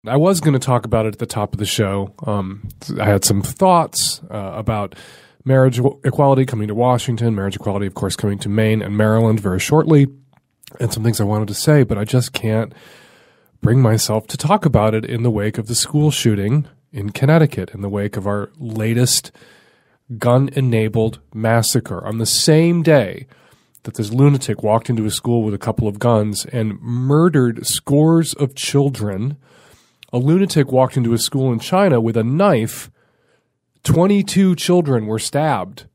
I was going to talk about it at the top of the show. I had some thoughts about marriage equality coming to Washington, marriage equality, of course, coming to Maine and Maryland very shortly, and some things I wanted to say, but I just can't bring myself to talk about it in the wake of the school shooting in Connecticut, in the wake of our latest gun-enabled massacre. On the same day that this lunatic walked into a school with a couple of guns and murdered scores of children, a lunatic walked into a school in China with a knife. 22 children were stabbed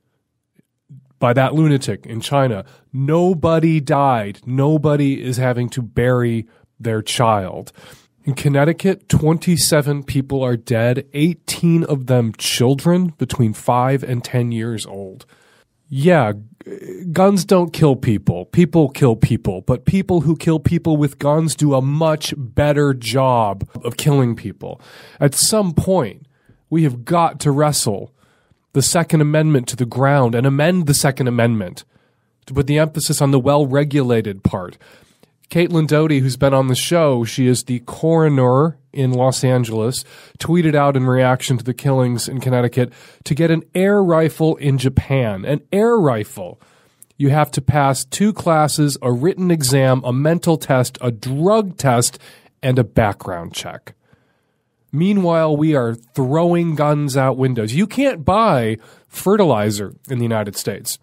by that lunatic in China. Nobody died. Nobody is having to bury their child. In Connecticut, 27 people are dead, 18 of them children between 5 and 10 years old. Yeah, guns don't kill people. People kill people. But people who kill people with guns do a much better job of killing people. At some point, we have got to wrestle the Second Amendment to the ground and amend the Second Amendment to put the emphasis on the well-regulated part. Caitlin Doughty, who's been on the show, she is the coroner in Los Angeles, tweeted out in reaction to the killings in Connecticut to get an air rifle in Japan. An air rifle. You have to pass 2 classes, a written exam, a mental test, a drug test, and a background check. Meanwhile, we are throwing guns out windows. You can't buy fertilizer in the United States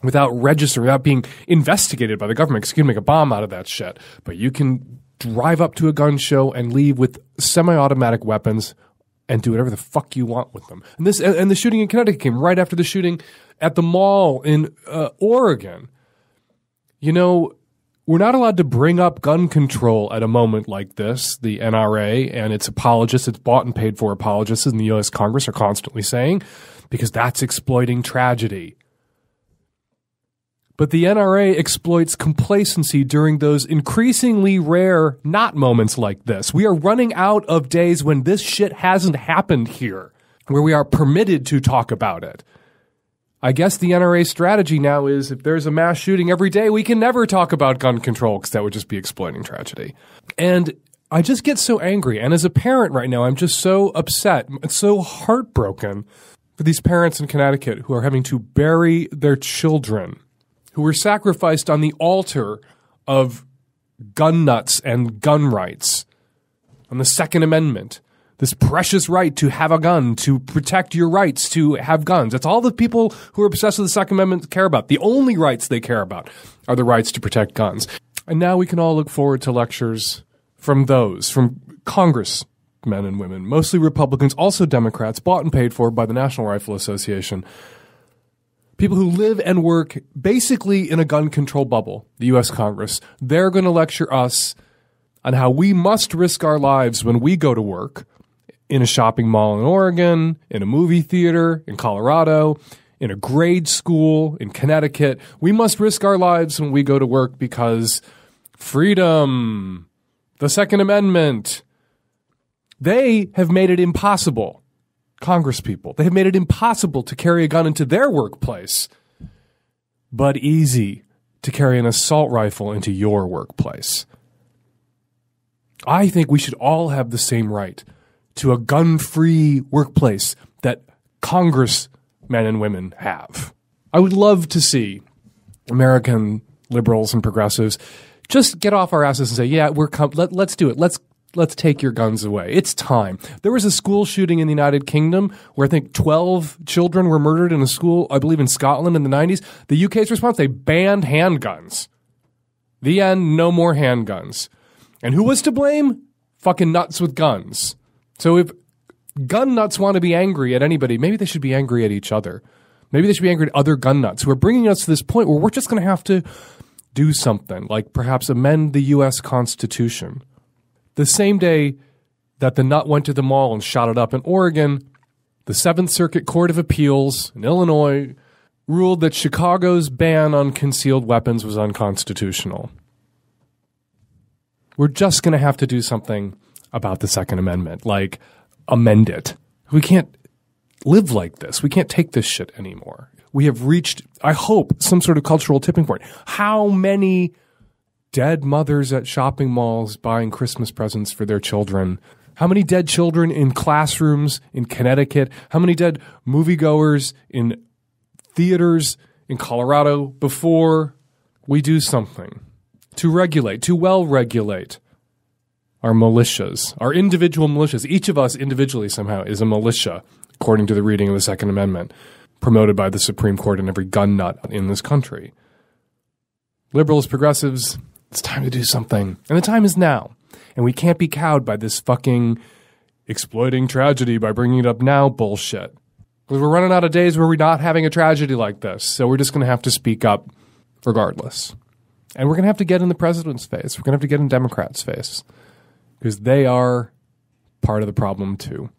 without registering, without being investigated by the government, because you can make a bomb out of that shit. But you can drive up to a gun show and leave with semi-automatic weapons and do whatever the fuck you want with them. And the shooting in Connecticut came right after the shooting at the mall in Oregon. You know, we're not allowed to bring up gun control at a moment like this. The NRA and its apologists, its bought and paid for apologists in the U.S. Congress are constantly saying, because that's exploiting tragedy. But the NRA exploits complacency during those increasingly rare not moments like this. We are running out of days when this shit hasn't happened here, where we are permitted to talk about it. I guess the NRA strategy now is if there's a mass shooting every day, we can never talk about gun control because that would just be exploiting tragedy. And I just get so angry. And as a parent right now, I'm just so upset, so heartbroken for these parents in Connecticut who are having to bury their children, who were sacrificed on the altar of gun nuts and gun rights, on the Second Amendment, this precious right to have a gun, to protect your rights to have guns. That's all the people who are obsessed with the Second Amendment care about. The only rights they care about are the rights to protect guns. And now we can all look forward to lectures from congressmen and women, mostly Republicans, also Democrats, bought and paid for by the National Rifle Association, people who live and work basically in a gun control bubble, the U.S. Congress. They're going to lecture us on how we must risk our lives when we go to work in a shopping mall in Oregon, in a movie theater in Colorado, in a grade school in Connecticut. We must risk our lives when we go to work because freedom, the Second Amendment, they have made it impossible. Congresspeople. They have made it impossible to carry a gun into their workplace, but easy to carry an assault rifle into your workplace. I think we should all have the same right to a gun-free workplace that congressmen and women have. I would love to see American liberals and progressives just get off our asses and say, yeah, let's do it. Let's take your guns away. It's time. There was a school shooting in the United Kingdom where I think 12 children were murdered in a school, I believe in Scotland in the 90s. The UK's response, they banned handguns. The end, no more handguns. And who was to blame? Fucking nuts with guns. So if gun nuts want to be angry at anybody, maybe they should be angry at each other. Maybe they should be angry at other gun nuts who are bringing us to this point where we're just going to have to do something, like perhaps amend the U.S. Constitution. The same day that the nut went to the mall and shot it up in Oregon, the Seventh Circuit Court of Appeals in Illinois ruled that Chicago's ban on concealed weapons was unconstitutional. We're just going to have to do something about the Second Amendment, like amend it. We can't live like this. We can't take this shit anymore. We have reached, I hope, some sort of cultural tipping point. How many dead mothers at shopping malls buying Christmas presents for their children How many dead children in classrooms in Connecticut? How many dead moviegoers in theaters in Colorado before we do something to regulate, to well-regulate our militias, our individual militias? Each of us individually somehow is a militia, according to the reading of the Second Amendment, promoted by the Supreme Court and every gun nut in this country. Liberals, progressives, it's time to do something. And the time is now. And we can't be cowed by this fucking exploiting tragedy by bringing it up now bullshit. Because we're running out of days where we're not having a tragedy like this. So we're just going to have to speak up regardless. And we're going to have to get in the president's face. We're going to have to get in Democrats' face. Because they are part of the problem too.